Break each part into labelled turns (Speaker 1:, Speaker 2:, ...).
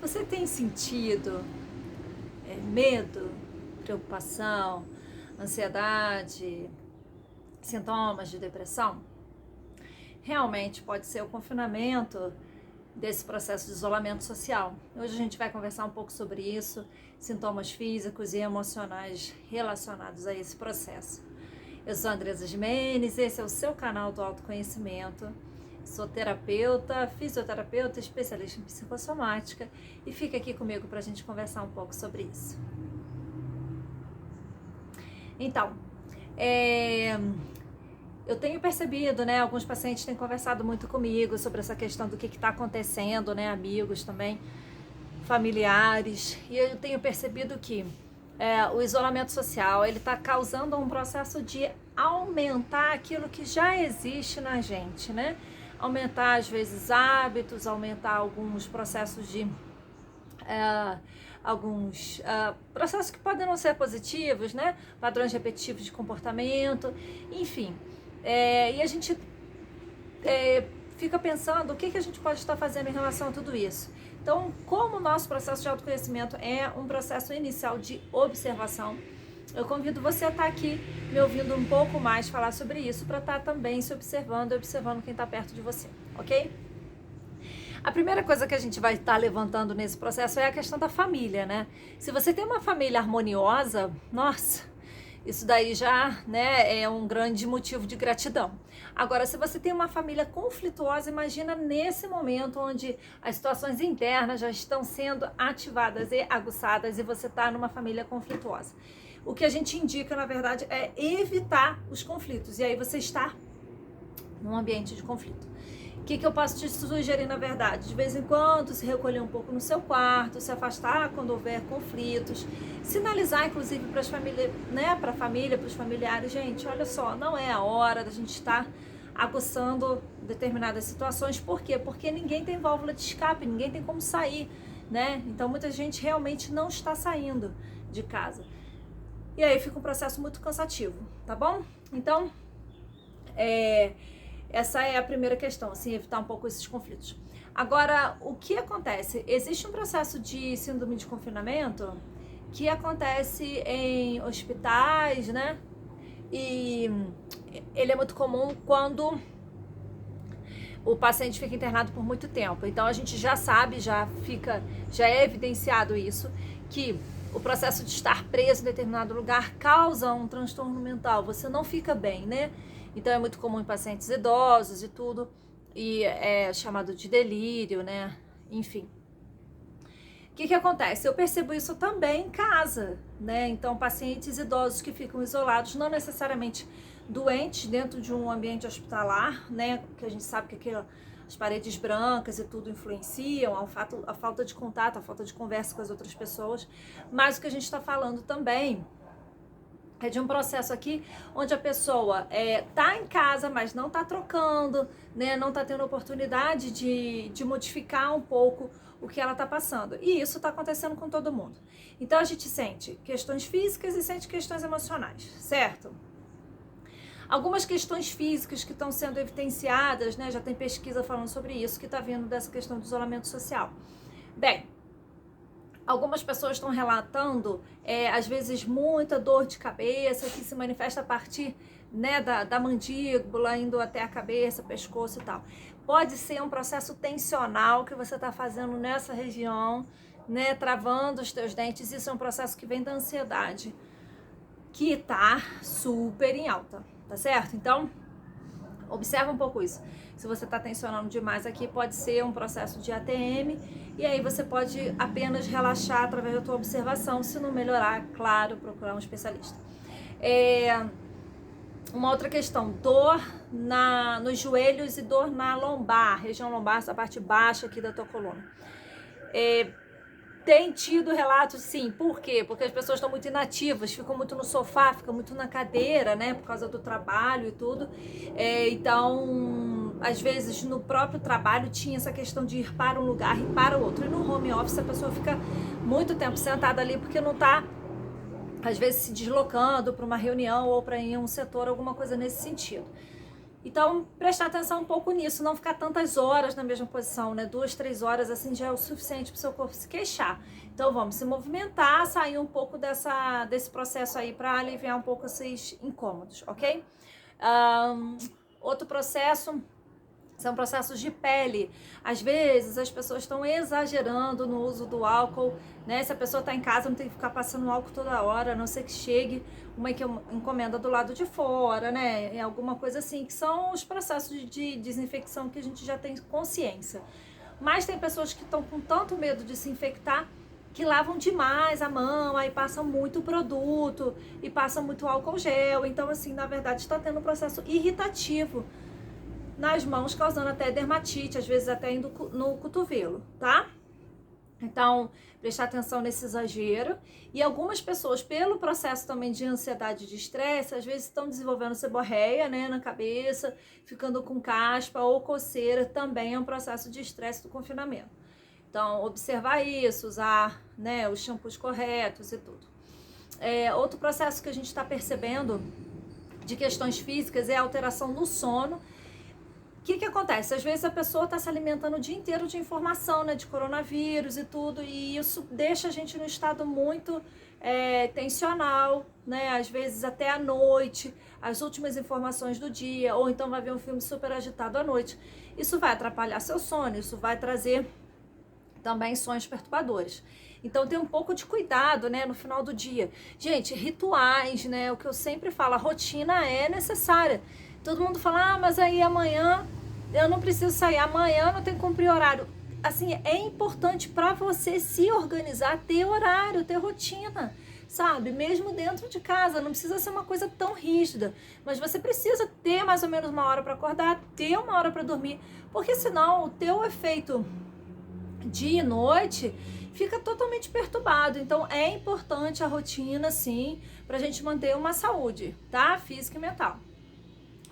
Speaker 1: Você tem sentido medo, preocupação, ansiedade, sintomas de depressão? Realmente pode ser o confinamento desse processo de isolamento social. Hoje a gente vai conversar um pouco sobre isso, sintomas físicos e emocionais relacionados a esse processo. Eu sou a Andresa Jimenez, esse é o seu canal do autoconhecimento. Sou terapeuta, fisioterapeuta, especialista em psicossomática e fica aqui comigo para a gente conversar um pouco sobre isso. Então, eu tenho percebido, né, alguns pacientes têm conversado muito comigo sobre essa questão do que está acontecendo, né, amigos também, familiares, e eu tenho percebido que o isolamento social, ele está causando um processo de aumentar aquilo que já existe na gente, né? Aumentar, às vezes, hábitos, aumentar alguns processos de... processos que podem não ser positivos, né? Padrões repetitivos de comportamento, enfim. E a gente fica pensando o que a gente pode estar fazendo em relação a tudo isso. Então, como o nosso processo de autoconhecimento é um processo inicial de observação, eu convido você a estar aqui me ouvindo um pouco mais falar sobre isso, para estar também se observando e observando quem está perto de você, ok? A primeira coisa que a gente vai estar levantando nesse processo é a questão da família, né? Se você tem uma família harmoniosa, nossa, isso daí já, né, é um grande motivo de gratidão. Agora, se você tem uma família conflituosa, imagina nesse momento onde as situações internas já estão sendo ativadas e aguçadas e você está numa família conflituosa. O que a gente indica, na verdade, é evitar os conflitos. E aí você está num ambiente de conflito. O que eu posso te sugerir, na verdade? De vez em quando, se recolher um pouco no seu quarto, se afastar quando houver conflitos, sinalizar, inclusive, para as famílias, né, para a família, para os familiares, gente, olha só, não é a hora da gente estar aguçando determinadas situações. Por quê? Porque ninguém tem válvula de escape, ninguém tem como sair, né? Então, muita gente realmente não está saindo de casa. E aí fica um processo muito cansativo, tá bom? Então, essa é a primeira questão, assim, evitar um pouco esses conflitos. Agora, o que acontece? Existe um processo de síndrome de confinamento que acontece em hospitais, né? E ele é muito comum quando o paciente fica internado por muito tempo. Então, a gente já sabe, já é evidenciado isso, que o processo de estar preso em determinado lugar causa um transtorno mental. Você não fica bem, né? Então, é muito comum em pacientes idosos e tudo, e é chamado de delírio, né? Enfim. O que acontece? Eu percebo isso também em casa, né? Então, pacientes idosos que ficam isolados, não necessariamente doentes dentro de um ambiente hospitalar, né? Porque a gente sabe que as paredes brancas e tudo influenciam, a falta de contato, a falta de conversa com as outras pessoas. Mas o que a gente está falando também é de um processo aqui onde a pessoa tá em casa, mas não tá trocando, né? Não tá tendo oportunidade de modificar um pouco o que ela tá passando. E isso tá acontecendo com todo mundo. Então a gente sente questões físicas e sente questões emocionais, certo? Algumas questões físicas que estão sendo evidenciadas, né? Já tem pesquisa falando sobre isso, que tá vindo dessa questão do isolamento social. Bem, algumas pessoas estão relatando, às vezes, muita dor de cabeça que se manifesta a partir, né, da mandíbula, indo até a cabeça, pescoço e tal. Pode ser um processo tensional que você está fazendo nessa região, né, travando os teus dentes. Isso é um processo que vem da ansiedade, que está super em alta, tá certo? Então, observa um pouco isso. Se você está tensionando demais aqui, pode ser um processo de ATM, e aí você pode apenas relaxar através da tua observação. Se não melhorar, claro, procurar um especialista. Uma outra questão, dor nos joelhos e dor na lombar, região lombar, essa parte baixa aqui da tua coluna. Tem tido relatos, sim. Por quê? Porque as pessoas estão muito inativas, ficam muito no sofá, ficam muito na cadeira, né? Por causa do trabalho e tudo. Então, às vezes, no próprio trabalho tinha essa questão de ir para um lugar e para o outro. E no home office a pessoa fica muito tempo sentada ali porque não está, às vezes, se deslocando para uma reunião ou para ir em um setor, alguma coisa nesse sentido. Então, prestar atenção um pouco nisso, não ficar tantas horas na mesma posição, né? 2, 3 horas assim já é o suficiente para o seu corpo se queixar. Então, vamos se movimentar, sair um pouco desse processo aí para aliviar um pouco esses incômodos, ok? Outro processo são processos de pele. Às vezes as pessoas estão exagerando no uso do álcool, né? Se a pessoa está em casa, não tem que ficar passando álcool toda hora, a não ser que chegue uma encomenda do lado de fora, né? É alguma coisa assim, que são os processos de desinfecção que a gente já tem consciência. Mas tem pessoas que estão com tanto medo de se infectar que lavam demais a mão, aí passam muito produto e passam muito álcool gel. Então, assim, na verdade, está tendo um processo irritativo nas mãos, causando até dermatite, às vezes até indo no cotovelo, tá? Então, prestar atenção nesse exagero. E algumas pessoas, pelo processo também de ansiedade e de estresse, às vezes estão desenvolvendo seborreia, né, na cabeça, ficando com caspa ou coceira, também é um processo de estresse do confinamento. Então, observar isso, usar, né, os shampoos corretos e tudo. Outro processo que a gente está percebendo de questões físicas é a alteração no sono. O que acontece? Às vezes a pessoa está se alimentando o dia inteiro de informação, né, de coronavírus e tudo, e isso deixa a gente num estado muito tensional, né, às vezes até à noite, as últimas informações do dia, ou então vai ver um filme super agitado à noite. Isso vai atrapalhar seu sono, isso vai trazer também sonhos perturbadores. Então tem um pouco de cuidado, né, no final do dia. Gente, rituais, né, o que eu sempre falo, a rotina é necessária. Todo mundo fala, mas aí amanhã eu não preciso sair, amanhã eu não tenho que cumprir horário. Assim, é importante para você se organizar, ter horário, ter rotina, sabe? Mesmo dentro de casa, não precisa ser uma coisa tão rígida, mas você precisa ter mais ou menos uma hora para acordar, ter uma hora para dormir, porque senão o teu efeito dia e noite fica totalmente perturbado. Então é importante a rotina, sim, pra gente manter uma saúde, tá? Física e mental.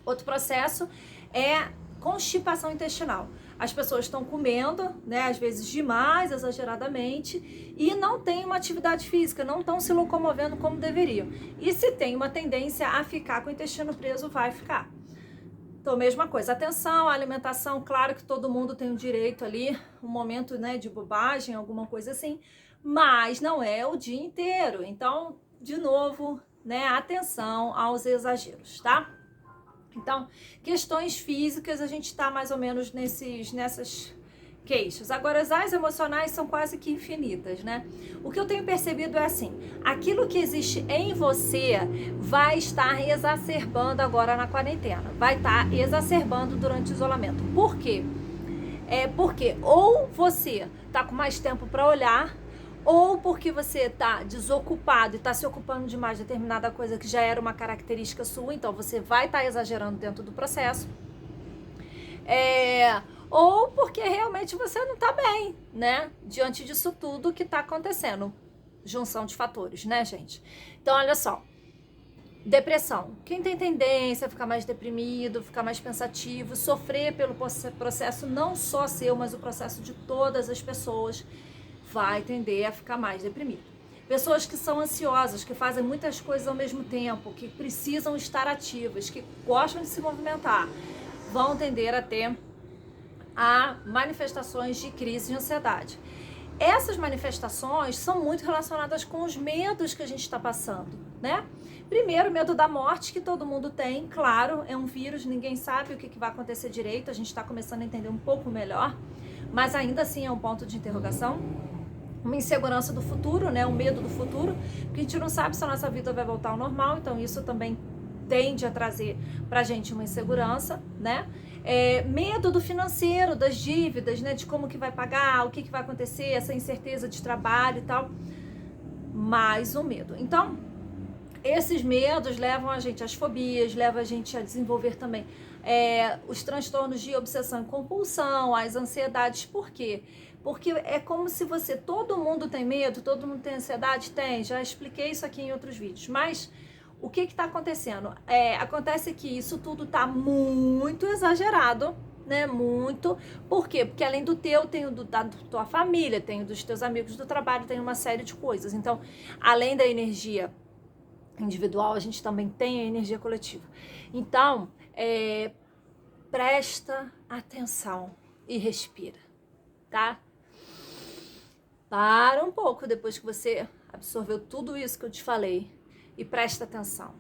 Speaker 1: Outro processo é constipação intestinal. As pessoas estão comendo, né, às vezes demais, exageradamente, e não tem uma atividade física, não estão se locomovendo como deveriam. E se tem uma tendência a ficar com o intestino preso, vai ficar. Então, mesma coisa, atenção à alimentação, claro que todo mundo tem o direito ali, um momento, né, de bobagem, alguma coisa assim, mas não é o dia inteiro. Então, de novo, né, atenção aos exageros, tá? Então, questões físicas, a gente está mais ou menos nessas queixas. Agora, as emocionais são quase que infinitas, né? O que eu tenho percebido é assim, aquilo que existe em você vai estar exacerbando agora na quarentena, vai estar exacerbando durante o isolamento. Por quê? Porque ou você tá com mais tempo para olhar, ou porque você tá desocupado e tá se ocupando demais de determinada coisa que já era uma característica sua, então você vai estar exagerando dentro do processo. Ou porque realmente você não tá bem, né? Diante disso tudo que tá acontecendo. Junção de fatores, né, gente? Então, olha só. Depressão. Quem tem tendência a ficar mais deprimido, ficar mais pensativo, sofrer pelo processo não só seu, mas o processo de todas as pessoas, vai tender a ficar mais deprimido. Pessoas que são ansiosas, que fazem muitas coisas ao mesmo tempo, que precisam estar ativas, que gostam de se movimentar, vão tender a ter manifestações de crise de ansiedade. Essas manifestações são muito relacionadas com os medos que a gente está passando, né? Primeiro, medo da morte, que todo mundo tem, claro, é um vírus, ninguém sabe o que vai acontecer direito, a gente está começando a entender um pouco melhor, mas ainda assim é um ponto de interrogação. Uma insegurança do futuro, né? Um medo do futuro, porque a gente não sabe se a nossa vida vai voltar ao normal, então isso também tende a trazer pra gente uma insegurança, né? Medo do financeiro, das dívidas, né? De como que vai pagar, o que vai acontecer, essa incerteza de trabalho e tal. Mais um medo. Então, esses medos levam a gente às fobias, levam a gente a desenvolver também os transtornos de obsessão e compulsão, as ansiedades. Por quê? Porque é como se todo mundo tem medo, todo mundo tem ansiedade? Tem, já expliquei isso aqui em outros vídeos, mas o que está acontecendo? Acontece que isso tudo está muito exagerado, né? Muito. Por quê? Porque além do teu, tem o da tua família, tem o dos teus amigos do trabalho, tem uma série de coisas. Então, além da energia individual, a gente também tem a energia coletiva. Então, presta atenção e respira, tá? Para um pouco depois que você absorveu tudo isso que eu te falei e presta atenção.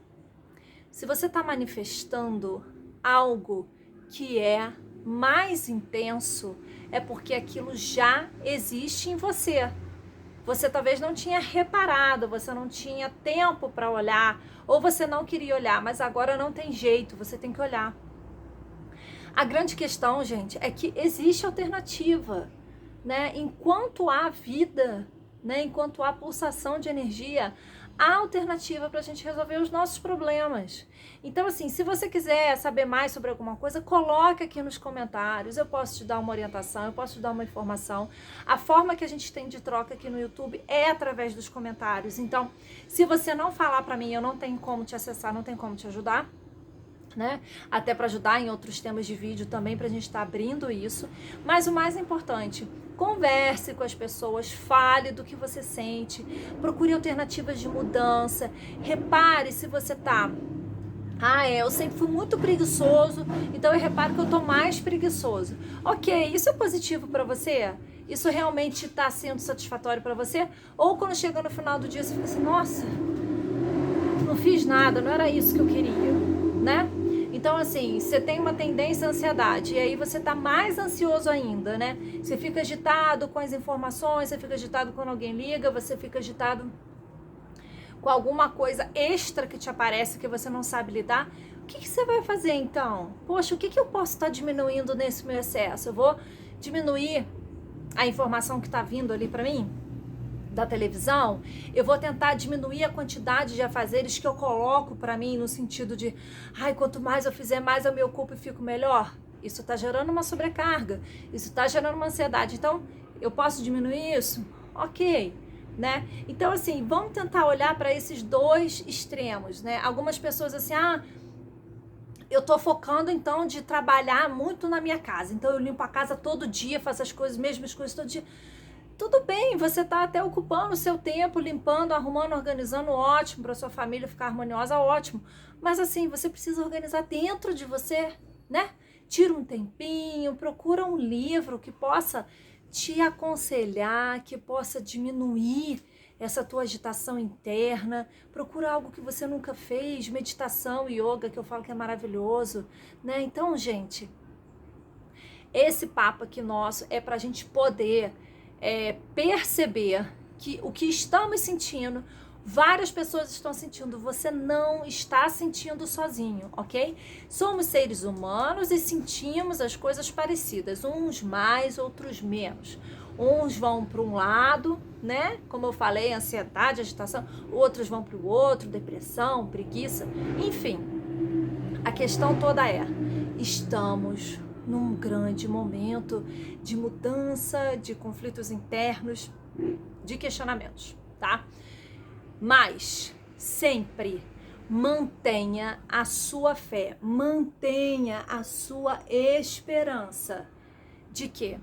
Speaker 1: Se você está manifestando algo que é mais intenso, é porque aquilo já existe em você. Você talvez não tinha reparado, você não tinha tempo para olhar, ou você não queria olhar, mas agora não tem jeito, você tem que olhar. A grande questão, gente, é que existe alternativa, né? Enquanto há vida, né? Enquanto há pulsação de energia, há alternativa para a gente resolver os nossos problemas. Então, assim, se você quiser saber mais sobre alguma coisa, coloque aqui nos comentários. Eu posso te dar uma orientação, eu posso te dar uma informação. A forma que a gente tem de troca aqui no YouTube é através dos comentários. Então, se você não falar para mim, eu não tenho como te acessar, não tenho como te ajudar, né? Até para ajudar em outros temas de vídeo também, para a gente estar abrindo isso. Mas o mais importante, converse com as pessoas, fale do que você sente, procure alternativas de mudança, repare se você tá... eu sempre fui muito preguiçoso, então eu reparo que eu tô mais preguiçoso. Ok, isso é positivo para você? Isso realmente está sendo satisfatório para você? Ou quando chega no final do dia você fica assim, nossa, não fiz nada, não era isso que eu queria, né? Então, assim, você tem uma tendência à ansiedade e aí você tá mais ansioso ainda, né? Você fica agitado com as informações, você fica agitado quando alguém liga, você fica agitado com alguma coisa extra que te aparece que você não sabe lidar. O que você vai fazer, então? Poxa, o que eu posso estar diminuindo nesse meu excesso? Eu vou diminuir a informação que tá vindo ali para mim? Da televisão, eu vou tentar diminuir a quantidade de afazeres que eu coloco para mim no sentido de, quanto mais eu fizer, mais eu me ocupo e fico melhor. Isso está gerando uma sobrecarga, isso está gerando uma ansiedade. Então, eu posso diminuir isso? Ok, né? Então, assim, vamos tentar olhar para esses dois extremos, né? Algumas pessoas assim, eu tô focando então de trabalhar muito na minha casa. Então, eu limpo a casa todo dia, faço as coisas, mesmas coisas todo dia. Tudo bem, você está até ocupando o seu tempo, limpando, arrumando, organizando, ótimo, para sua família ficar harmoniosa, ótimo. Mas assim, você precisa organizar dentro de você, né? Tira um tempinho, procura um livro que possa te aconselhar, que possa diminuir essa tua agitação interna. Procura algo que você nunca fez, meditação, yoga, que eu falo que é maravilhoso, né? Então, gente, esse papo aqui nosso é para a gente poder perceber que o que estamos sentindo, várias pessoas estão sentindo, você não está sentindo sozinho, ok? Somos seres humanos e sentimos as coisas parecidas, uns mais, outros menos. Uns vão para um lado, né? Como eu falei, ansiedade, agitação, outros vão para o outro, depressão, preguiça, enfim. A questão toda é, estamos num grande momento de mudança, de conflitos internos, de questionamentos, tá? Mas sempre mantenha a sua fé, mantenha a sua esperança de que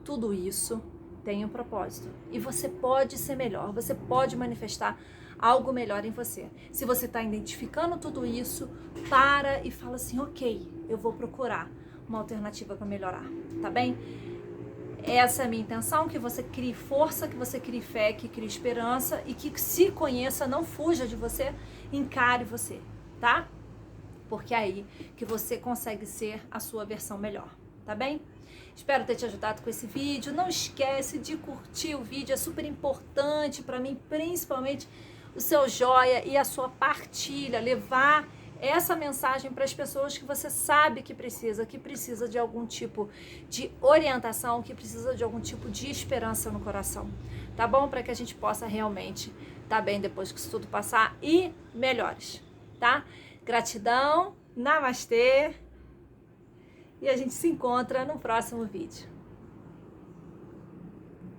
Speaker 1: tudo isso tem um propósito e você pode ser melhor, você pode manifestar algo melhor em você. Se você está identificando tudo isso, para e fala assim, ok, eu vou procurar uma alternativa para melhorar, tá bem? Essa é a minha intenção, que você crie força, que você crie fé, que crie esperança e que se conheça, não fuja de você, encare você, tá? Porque é aí que você consegue ser a sua versão melhor, tá bem? Espero ter te ajudado com esse vídeo. Não esquece de curtir o vídeo, é super importante para mim, principalmente o seu joia e a sua partilha, levar essa mensagem para as pessoas que você sabe que precisa de algum tipo de orientação, que precisa de algum tipo de esperança no coração, tá bom? Para que a gente possa realmente estar bem depois que isso tudo passar e melhores, tá? Gratidão, namastê, e a gente se encontra no próximo vídeo.